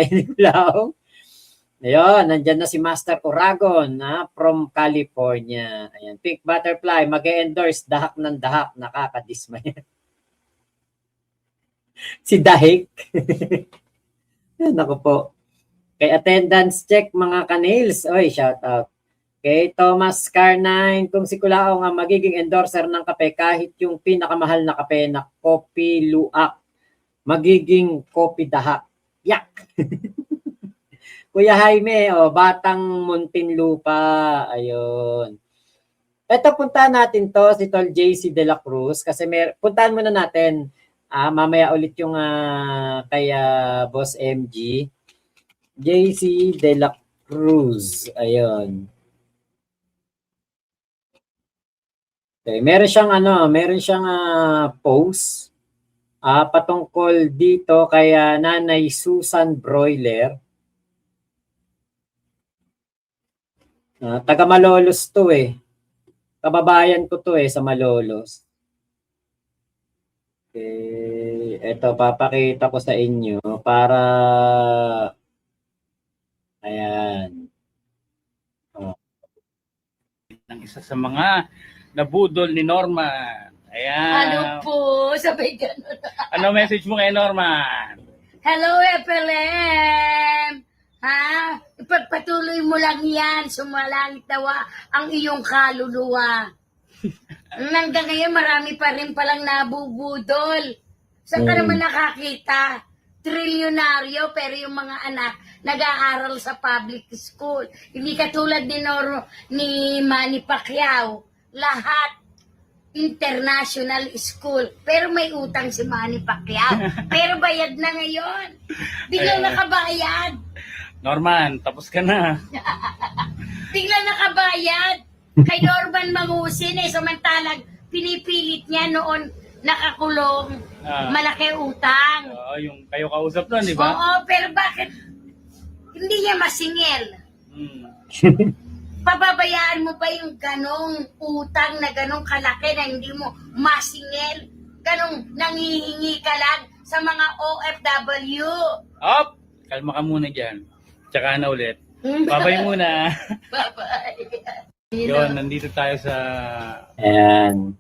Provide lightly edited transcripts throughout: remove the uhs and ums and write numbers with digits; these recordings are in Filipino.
Nicolao. Ayun, nandyan na si Master Uragon from California. Ayan, Pink Butterfly, mag-endorse dahak ng dahak, nakakadismay. Si Dahik. Naku po. Kay attendance check mga kanils. Oy, shout out. Kay Thomas Carnine, kung si Kulao nga magiging endorser ng kape kahit yung pinakamahal na kape na Kopi Luak, magiging Kopi Dahak. Yak! Kuya Jaime, Batang Muntinlupa. Ayun. Ito, puntahan natin to, si Tol JC De La Cruz, kasi puntahan muna natin. Mamaya ulit yung kay Boss MG. JC De La Cruz. Ayun. Okay, meron siyang post patungkol dito kay Nanay Susan Broiler. Taga Malolos to eh. Kababayan ko to eh sa Malolos. Okay, eto papakita ko sa inyo para ayan. Ng isa sa mga nabudol ni Norma. Ayan. Ano po? Sabay ganun. Ano message mo kay Norman? Hello, FLM! Ha? Ipagpatuloy mo lang yan. Sumalangit nawa ang iyong kaluluwa. Hanggang ngayon, marami pa rin palang nabubudol. Saan ka naman nakakita? Trilyonaryo, pero yung mga anak nag-aaral sa public school. Hindi katulad ni Manny Pacquiao. Lahat international school. Pero may utang si Manny Pacquiao. Pero bayad na ngayon. Biglang nakabayad. Norman, tapos ka na. Biglang nakabayad. Kay Norman Mangusin samantalang pinipilit niya noon nakakulong. Malaki utang. Yung kayo kausap nun, di ba? Oo, pero bakit hindi niya masingil? Pababayaan mo ba yung ganong utang na ganong kalaki na hindi mo masingil? Ganong nangihingi ka lang sa mga OFW? Op! Kalma ka muna dyan. Tsaka na ulit. Babay muna. Bye-bye. Yun, nandito tayo sa... Ayan.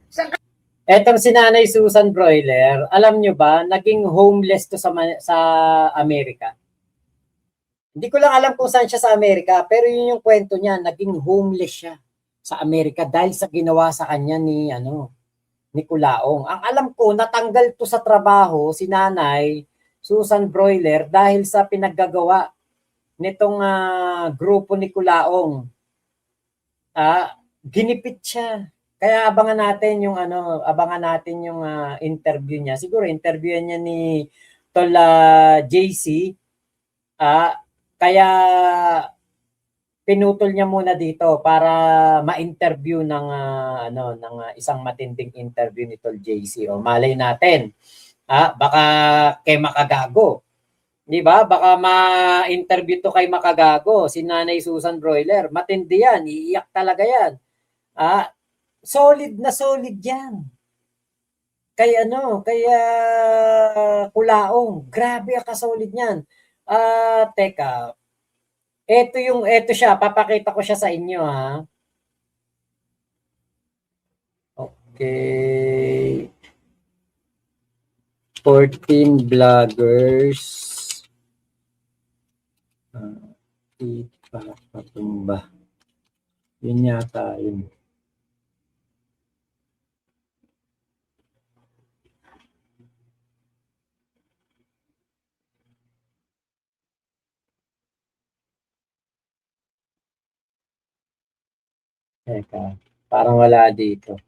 Etong si Nanay Susan Broiler, alam nyo ba, naging homeless to sa Amerika. Hindi ko lang alam kung saan siya sa Amerika, pero yun yung kwento niya, naging homeless siya sa Amerika dahil sa ginawa sa kanya ni Culaong. Ang alam ko, natanggal to sa trabaho si Nanay Susan Broiler dahil sa pinaggagawa nitong grupo ni Culaong. Ginipit siya. Kaya abangan natin yung interview niya. Siguro interviewin niya ni Tol JC. Kaya pinutol niya muna dito para ma-interview ng isang matinding interview ni Tol JC. O malay natin. Baka kay Makagago. 'Di ba? Baka ma-interview to kay Makagago, si Nanay Susan Broiler. Matindi yan, iiyak talaga yan. Solid na solid yan. Kaya Culaong, grabe ang kasolid niyan. Teka. Ito siya, papakita ko siya sa inyo Okay. 14 vloggers. Patumba. Yun yata yun. Teka, parang wala dito.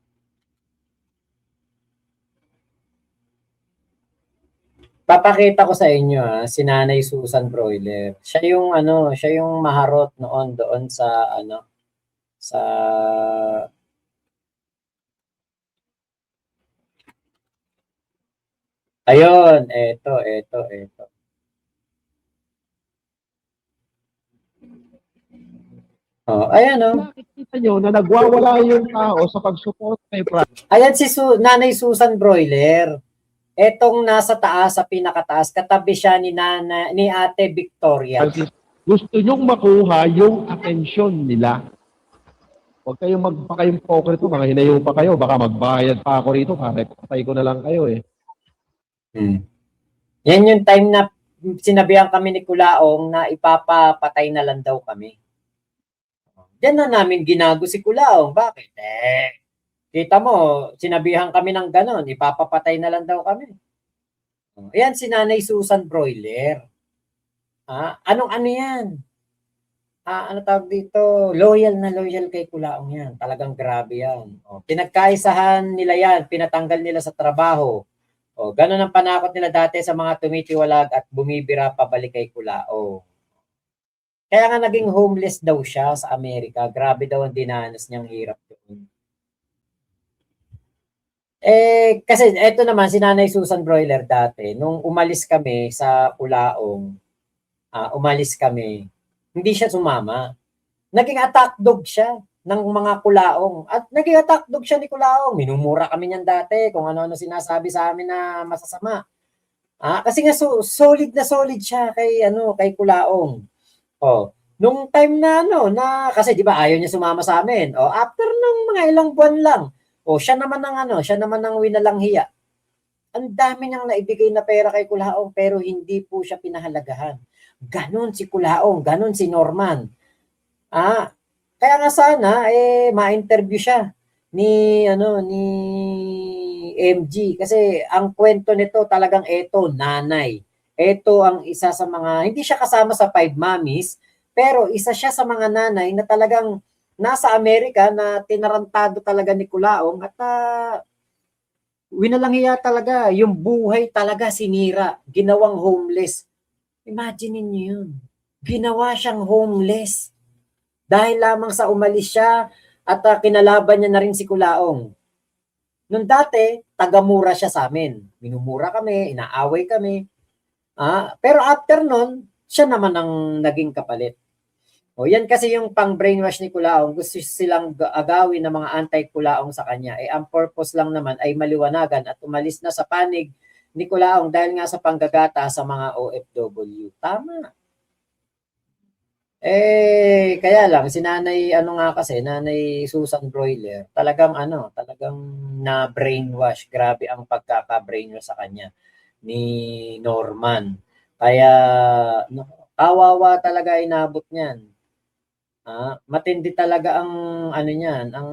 Papakita ko sa inyo si Nanay Susan Broiler. Siya yung maharot noon doon sa Ayun, eto. Ayan Nakikita nyo na nagwawala yung tao sa pag-support kay Frank. Ayan si Nanay Susan Broiler. Etong nasa taas, sa pinakataas, katabi siya ni Ate Victoria. Kasi gusto nyong makuha yung atensyon nila. Huwag kayong magpakayong poker ito, mga hinayo pa kayo, baka magbayad pa ako rito, patay ko na lang kayo eh. Yan yung time na sinabihan kami ni Kulaong na ipapapatay na lang daw kami. Diyan na namin ginago si Kulaong. Bakit? Kita mo, sinabihan kami ng ganon, ipapapatay na lang daw kami. Ayan si Nanay Susan Broiler. Anong ano yan? Ano tawag dito? Loyal na loyal kay Kulaong yan. Talagang grabe yan. Pinagkaisahan nila yan, pinatanggal nila sa trabaho. Ganon ang panakot nila dati sa mga tumitiwalag at bumibira pabalik kay Kulaong. Kaya nga naging homeless daw siya sa Amerika. Grabe daw ang dinanas niyang hirap doon. Kasi eto naman si Nanay Susan Broiler dati, nung umalis kami sa Kulaong, umalis kami, hindi siya sumama. Naging attack dog siya ng mga Kulaong. At naging attack dog siya ni Kulaong. Minumura kami niyan dati kung ano-ano sinasabi sa amin na masasama. Kasi nga solid na solid siya kay Kulaong. Nung time na kasi 'di ba ayaw niya sumama sa amin. After ng mga ilang buwan lang, siya naman ang winalang hiya. Ang dami niyang naibigay na pera kay Kulaong pero hindi po siya pinahalagahan. Ganon si Kulaong, ganon si Norman. Kaya nga sana ma-interview siya ni MG kasi ang kwento nito talagang nanay. Ito ang isa sa mga, hindi siya kasama sa 5 Mommies, pero isa siya sa mga nanay na talagang nasa Amerika na tinarantado talaga ni Kulaong at winalanghiya talaga. Yung buhay talaga sinira. Ginawang homeless. Imagine niyo yun. Ginawa siyang homeless. Dahil lamang sa umalis siya at kinalaban niya na rin si Kulaong. Nung dati, tagamura siya sa amin. Minumura kami, inaaway kami. Pero after nun, siya naman ang naging kapalit. Yan kasi yung pang-brainwash ni Kulaong. Gusto silang agawin ng mga anti-Kulaong sa kanya. Ang purpose lang naman ay maliwanagan at umalis na sa panig ni Kulaong dahil nga sa panggagata sa mga OFW. Tama. Kaya lang, si Nanay Nanay Susan Broiler, talagang na-brainwash. Grabe ang pagkaka-brainwash sa kanya ni Norman. Kaya kawawa talaga inabot niyan. Matindi talaga ang ang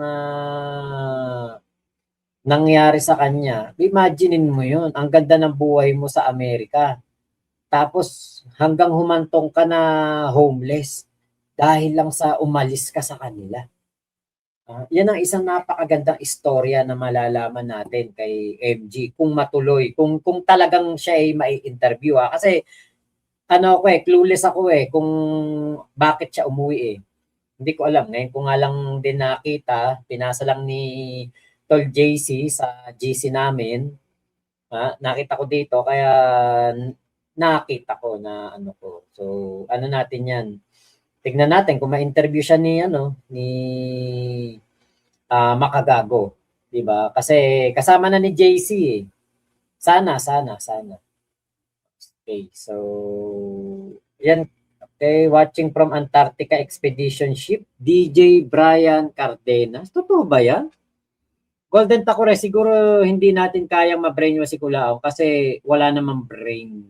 nangyari sa kanya. Imaginein mo 'yun, ang ganda ng buhay mo sa Amerika. Tapos hanggang humantong ka na homeless dahil lang sa umalis ka sa kanila. Yan ang isang napakagandang istorya na malalaman natin kay MG kung matuloy, kung talagang siya ay mai-interview. Kasi clueless ako kung bakit siya umuwi Hindi ko alam. Ngayon ko nga lang din nakita, pinasa lang ni Tol JC sa GC namin. Nakita ko dito kaya nakita ko na ko. So, natin yan. Tignan natin kung ma-interview siya ni Makagago, 'di ba? Kasi kasama na ni JC Sana. Okay, so yan. Okay, watching from Antarctica Expedition Ship, DJ Brian Cardenas. Totoo ba yan? Golden Takore, siguro hindi natin kayang ma-brainwash si Kulaong kasi wala namang brain.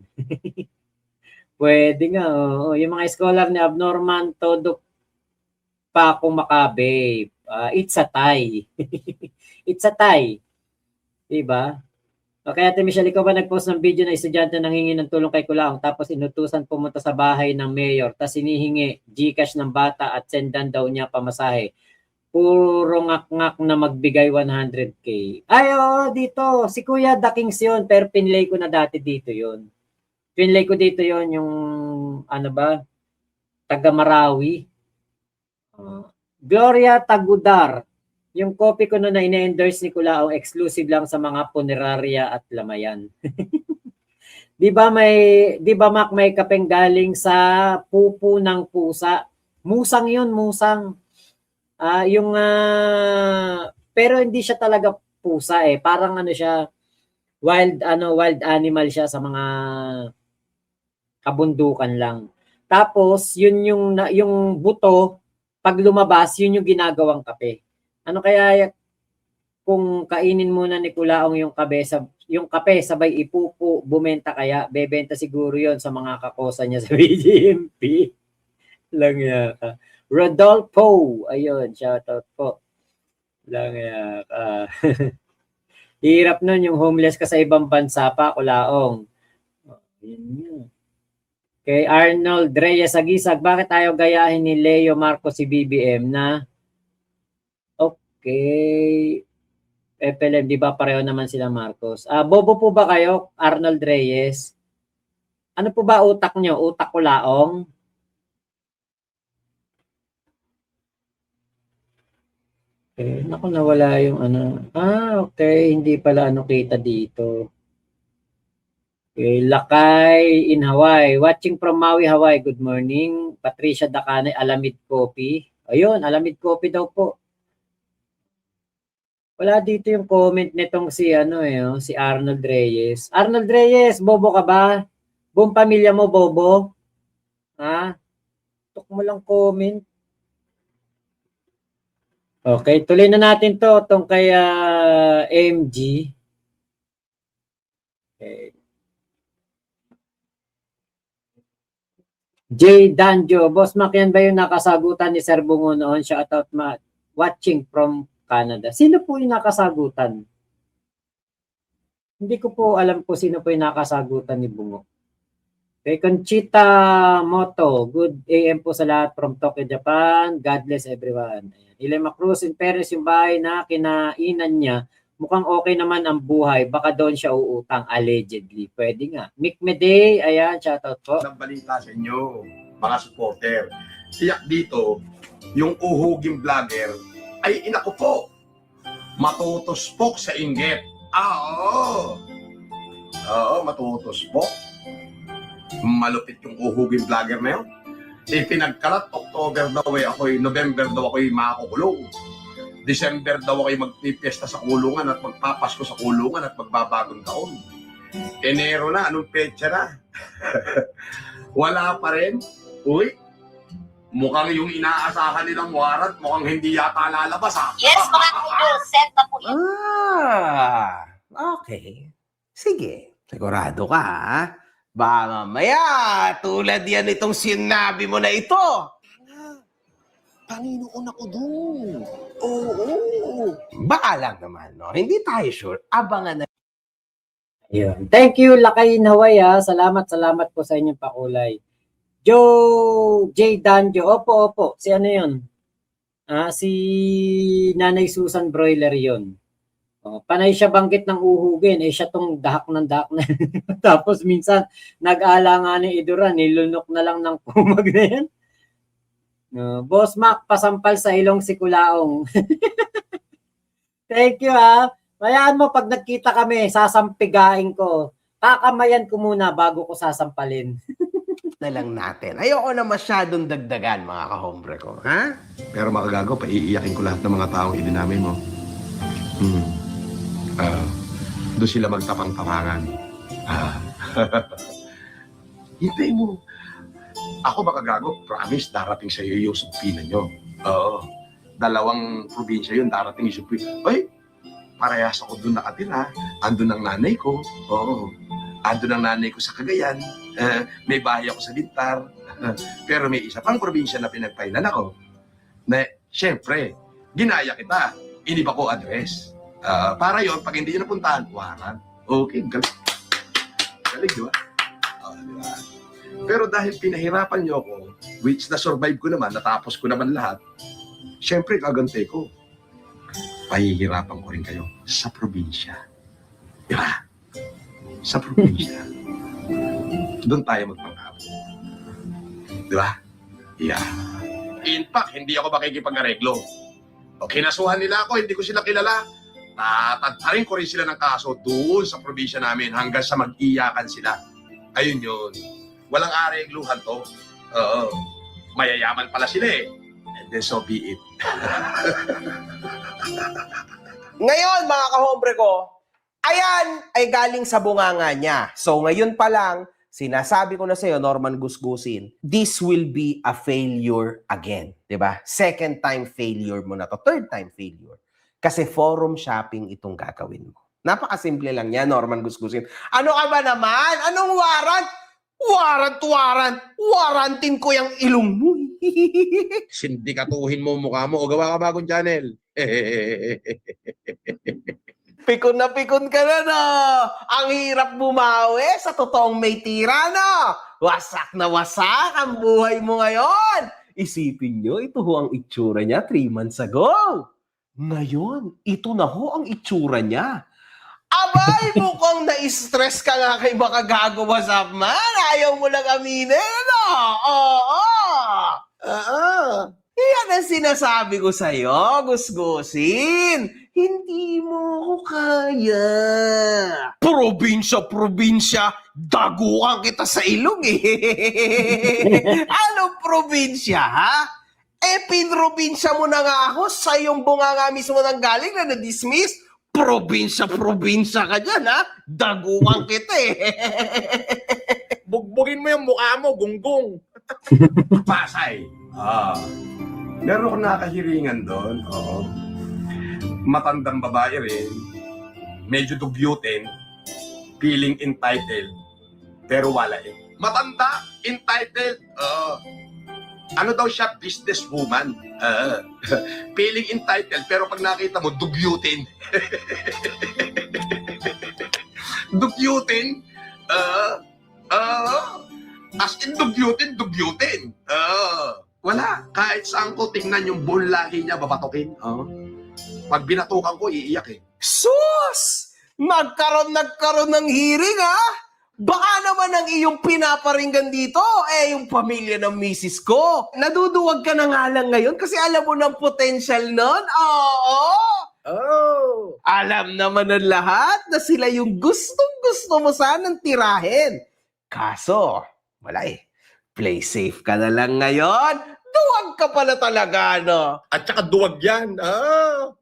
Pwede nga, yung mga scholar ni Abnorman, todo pa akong makabe. It's a tie. It's a tie. Diba? Kaya Ate Michelle, ikaw ba nag-post ng video na estudyante nanghingi ng tulong kay Kulaong tapos inutusan pumunta sa bahay ng mayor tapos hinihingi Gcash ng bata at sendan daw niya pamasahe. Puro ngak-ngak na magbigay 100K. Dito. Si Kuya The Kings yun, pero pinlay ko na dati dito yun. Pinlay ko dito yun, yung taga Marawi. Gloria Tagudar. Yung copy ko na ina-endorse ni Kulaong, exclusive lang sa mga punerarya at lamayan. Di ba Mac, may kapeng galing sa pupo ng pusa? Musang yun, musang. Pero hindi siya talaga pusa Parang siya, wild animal siya sa mga kabundukan lang. Tapos yun yung buto pag lumabas, yun yung ginagawang kape. Ano kaya kung kainin muna ni Kulaong yung kape sabay ipupo, bumenta kaya, bebenta siguro yon sa mga kakosa niya sa BGMP. Lang yaka. Rodolfo, ayun, shoutout po. Lang yaka. Hirap nun yung homeless ka sa ibang bansa pa, Kulaong. Yun yun. Kay Arnold Reyes Agisag, bakit tayo gayahin ni Leo Marcos si BBM na okay, FLM, di ba pareho naman sila Marcos? Bobo po ba kayo, Arnold Reyes? Ano po ba utak nyo? Utak Kulaong? Okay, naku, nawala yung ano. Okay, hindi pala ano kita dito. Okay, Lakay in Hawaii. Watching from Maui, Hawaii. Good morning. Patricia Dacanay, Alamid Coffee. Ayun, Alamid Coffee daw po. Wala dito yung comment nitong si si Arnold Reyes. Arnold Reyes, bobo ka ba? Buong pamilya mo bobo? Ha? Tuk mo lang comment. Okay, tuloy na natin tong kay MG. Okay. J. Danjo, Boss Mac, yan ba yung nakasagutan ni Sir Bungo noon? Shoutout watching from Canada. Sino po yung nakasagutan? Hindi ko po alam po sino po yung nakasagutan ni Bungo. Okay, Conchita Moto, good AM po sa lahat from Tokyo, Japan. God bless everyone. Ilema Cruz, in Perez, yung bahay na kinainan niya, mukhang okay naman ang buhay. Baka doon siya uutang, allegedly. Pwede nga. Mick Medey, ayan, shoutout po. Ng balita sa inyo, mga supporter. Tiyak dito, yung uhuging vlogger, ay inako po, matutuspok sa inggit. Oo. Oo, matutuspok. Malupit yung uhuging vlogger na yun. Pinagkalat, October daw November daw ako'y makakukulong. December daw ako'y magpipiesta sa kulungan at magpapasko sa kulungan at magbabagong taon. Enero na, anong petsa na? Wala pa rin. Uy, mukhang yung inaasahan nilang warrant, mukhang hindi yata lalabas ha. Yes, mga kudo, set na po yan. Okay. Sige, sigurado ka ha? Baka mamaya, tulad yan itong sinabi mo na ito. Panginoon ako doon. Oo. Baka lang naman, no? Hindi tayo sure. Abangan na. Ayun. Thank you, Lakay in Hawaii. Salamat po sa inyong pakulay. Joe J. Danjo. Opo. Si ano yun? Si Nanay Susan Broiler yun. Panay siya banggit ng uhugin. Siya tong dahak na. Tapos minsan, nag-ala nga ni Iduran. Nilunok na lang ng kumag na yan. Boss Mac, pasampal sa ilong si Kulaong. Thank you Mayaan mo, pag nagkita kami, sasampigain ko. Kakamayan ko muna bago ko sasampalin. Na lang natin. Ayoko na masyadong dagdagan, mga kahombre ko. Ha? Pero makagago, paiiyakin ko lahat ng mga taong idinamin mo. Doon sila magtapang-tapangan. Hintay mo. Ako makagago, promise, darating sa iyo yung subpina nyo. Oo. 2 probinsya yun, darating yung subpina. Ay, parehas ako doon nakatira. Andun ang nanay ko. Oo. Andun ang nanay ko sa Cagayan. May bahay ako sa Bintar. Pero may isa pang probinsya na pinagpainan ako. Na, syempre, ginaya kita. Iniba ko address. Para yon pag hindi nyo napuntahan, waran. Okay, galing. Galing, di ba? Diba? Pero dahil pinahirapan nyo ako, which na-survive ko naman, natapos ko naman lahat, syempre, kagante ko. Pahihirapan ko rin kayo sa probinsya. Di ba? Sa probinsya. Doon tayo magpanghap. Di ba? Yeah. In fact, hindi ako makikipag-areglo. O kinasuhan nila ako, hindi ko sila kilala. Tatatarin ko rin sila ng kaso doon sa probinsya namin hanggang sa mag-iyakan sila. Ayun yun. Walang aregluhan to. Oo. Mayayaman pala sila And then so be it. Ngayon, mga kahombre ko, Ayan ay galing sa bunganga niya. So ngayon pa lang, sinasabi ko na sa'yo, Norman Gusgusin, this will be a failure again. 'Di ba? Second time failure mo na to. Third time failure. Kasi forum shopping itong gagawin mo. Napakasimple lang yan, Norman Gusgusin. Ano ka ba naman? Anong warrant? Warantin ko yung ilong mo. Sindikatuhin mo mukha mo o gawa ka bagong channel. Pikon na pikon ka na, no? Ang hirap bumawi sa totoong may tira, no? Wasak na wasak ang buhay mo ngayon. Isipin nyo, ito ho ang itsura niya 3 months ago. Ngayon, ito na ho ang itsura niya. Abay, mukhang na-stress ka nga kay baka gagawa sa man. Ayaw mo lang aminin, ano? Oo. Yan ang sinasabi ko sa'yo, Gusgusin. Hindi mo ko kaya. Probinsya, daguan kita sa ilong eh. Anong probinsya, ha? Pinrobinsya mo na nga ako sa iyong bunganga mismo nang galing na na-dismiss. Probinsya ka dyan, ha? Daguan kita eh. Bugbugin mo yung mukha mo, gunggong. Pasay. Meron ko nakahiringan doon. Oo. Matandang babae rin. Medyo dugyutin. Feeling entitled. Pero wala eh. Matanda, entitled. Ano daw siya? Businesswoman. Feeling entitled. Pero pag nakita mo, dugyutin. Dugyutin? As in dugyutin. Wala. Kahit saan ko tingnan yung buong lahi niya, babatokin. Pag binatukan ko, iiyak eh. Sus! Nagkaroon ng hearing, ha? Baka naman ang iyong pinaparinggan dito, yung pamilya ng misis ko. Naduduwag ka na nga lang ngayon kasi alam mo ng potential nun. Oo! Alam naman ng lahat na sila yung gustong-gusto mo sanang tirahin. Kaso, wala eh. Play safe ka na lang ngayon. Duwag ka pala talaga, no? At saka duwag yan.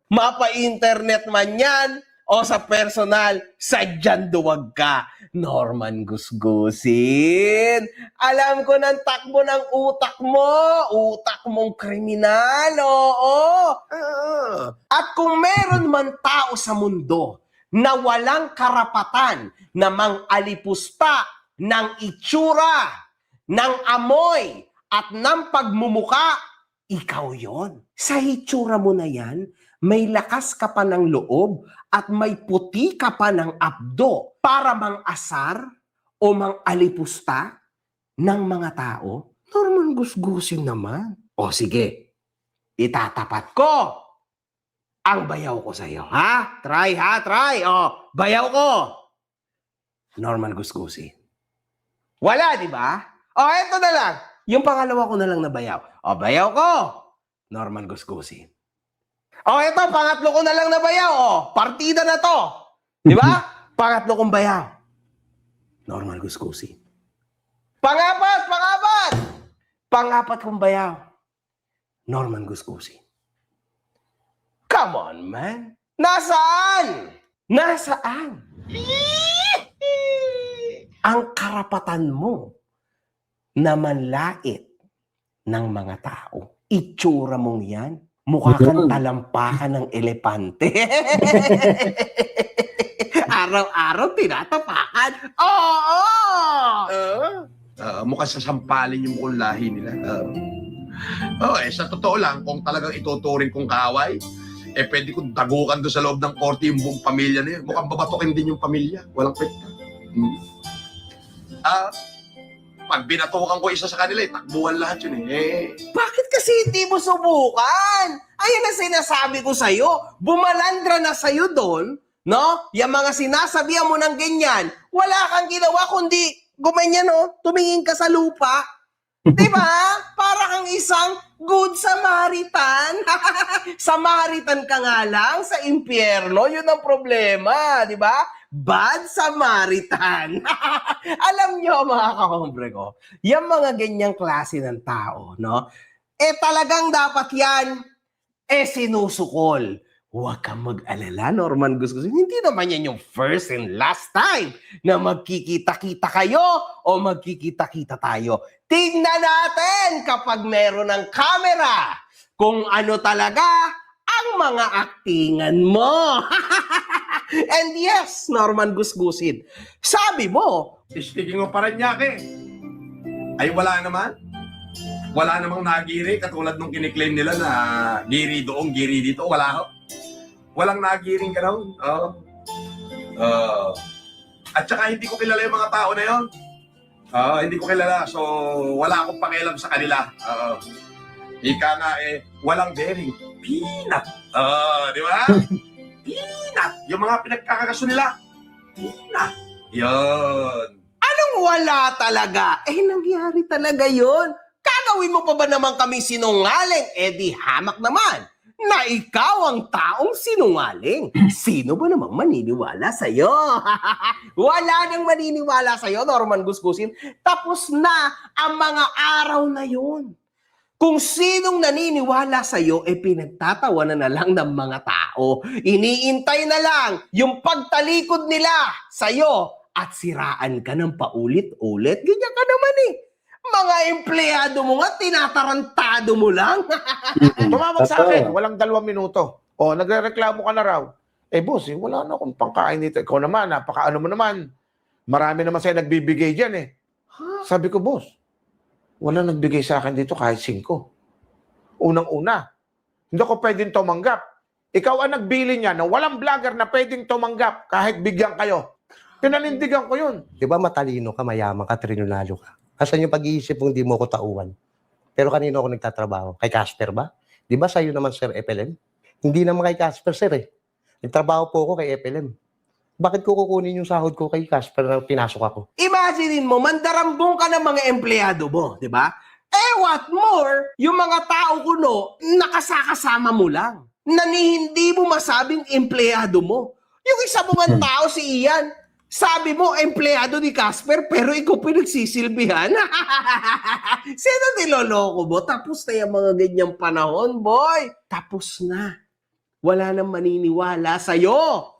Mapa-internet man yan o sa personal, sadyan duwag ka. Norman Gusgusin, alam ko ng takbo ng utak mong kriminal, oo. At kung meron man tao sa mundo na walang karapatan na mang-alipusta ng itsura, ng amoy, at ng pagmumuka, ikaw yon. Sa itsura mo na yan, may lakas ka pa ng loob at may puti ka pa ng abdo para mang-asar o mang-alipusta ng mga tao. Norman Gusgusin naman. O sige, itatapat ko ang bayaw ko sa'yo. Ha? Try. O, bayaw ko. Norman Gusgusin. Wala, di ba? O, eto na lang. Yung pangalawa ko na lang na bayaw. O, bayaw ko. Norman Gusgusin. O, eto, pangatlo ko na lang na bayaw. O, partida na to. Di ba? Pangatlo kong bayaw. Norman Gusgusin. Pangapat! Pangapat kong bayaw. Norman Gusgusin. Come on, man. Nasaan? Ang karapatan mo na manlait ng mga tao. Itsura mong yan. Mukha kang talampakan ng elepante. Araw-araw tinatapakan. Oo! Mukhang sasampalin yung mukhang lahi nila. Sa totoo lang, kung talagang ituturing kong kaaway, pwede kong dagukan doon sa loob ng korte yung buong pamilya na yun. Mukhang babatokin din yung pamilya. Walang pwede. Pag binatukan ko isa sa kanila, takbuhan lahat yun eh. Bakit kasi hindi mo subukan? Ayun ang sinasabi ko sa'yo. Bumalandra na sa'yo doon, no? Yung mga sinasabihan mo ng ganyan, wala kang ginawa kundi gumanyan, no? Tumingin ka sa lupa. Diba? Para kang isang good Samaritan. Samaritan ka nga lang sa impyerno. Yun ang problema, diba? Bad Samaritan. Alam nyo, mga kahombre ko, yung mga ganyang klase ng tao, no? Talagang dapat yan, sinusukol. huwag kang mag-alala, Norman Gusgusin. Hindi naman yan yung first and last time na magkikita-kita kayo o magkikita-kita tayo. Tingnan natin kapag meron ng camera kung ano talaga ang mga aktingan mo. And yes, Norman Gusgusin, sabi mo, Speaking of Paranaque, ay wala naman. Wala namang nagiri katulad nung kiniklaim nila na giri doon, giri dito. Wala ho. Walang nagiring ka raw. At saka hindi ko kilala yung mga tao na yon. Hindi ko kilala. So, wala akong pakialam sa kanila. Ika nga walang bearing. Peanut. Di ba? Peanut. Yung mga pinagkakagaso nila. Peanut. Yun. anong wala talaga? Nangyari talaga yon. Gagawin mo pa ba naman kami sinungaling? Di hamak naman na ikaw ang taong sinungaling. Sino ba namang maniniwala sa'yo? Wala nang maniniwala sa'yo, Norman Gusgusin. Tapos na ang mga araw na yun. Kung sinong naniniwala sa'yo, pinagtatawanan na lang ng mga tao. Iniintay na lang yung pagtalikod nila sa'yo at siraan ka ng paulit-ulit. Ganyan ka naman Mga empleyado mo nga, tinatarantado mo lang. Tumawag sa akin, walang 2 minuto. Nagrereklamo ka na raw. Boss, wala na akong pangkain dito. Ikaw naman, napakaano mo naman. Marami naman sa'yo nagbibigay dyan Sabi ko, boss, wala nagbigay sa akin dito kahit 5. Unang-una, hindi ko pwedeng tumanggap. Ikaw ang nagbili niya na walang vlogger na pwedeng tumanggap kahit bigyan kayo. Pinanindigan ko yun. Di ba matalino ka, mayaman ka, trinunalo ka? Asan yung pag-iisip mong di mo ko tauhan? Pero kanino ako nagtatrabaho? Kay Casper ba? Di ba sa'yo naman, Sir FLM? Hindi naman kay Casper, Sir Nagtrabaho po ako kay FLM. Bakit ko kukunin yung sahod ko kay Casper na pinasok ako? Imaginein mo, mandarambong ka ng mga empleyado mo, di ba? What more, yung mga tao kuno, nakasakasama mo lang. Na hindi mo masabing empleyado mo. Yung isa mo nga tao, si Ian, sabi mo, empleyado ni Casper, pero ikaw pinagsisilbihan. Sino niloloko mo? Tapos na yung mga ganyang panahon, boy. Tapos na. Wala nang maniniwala sa'yo.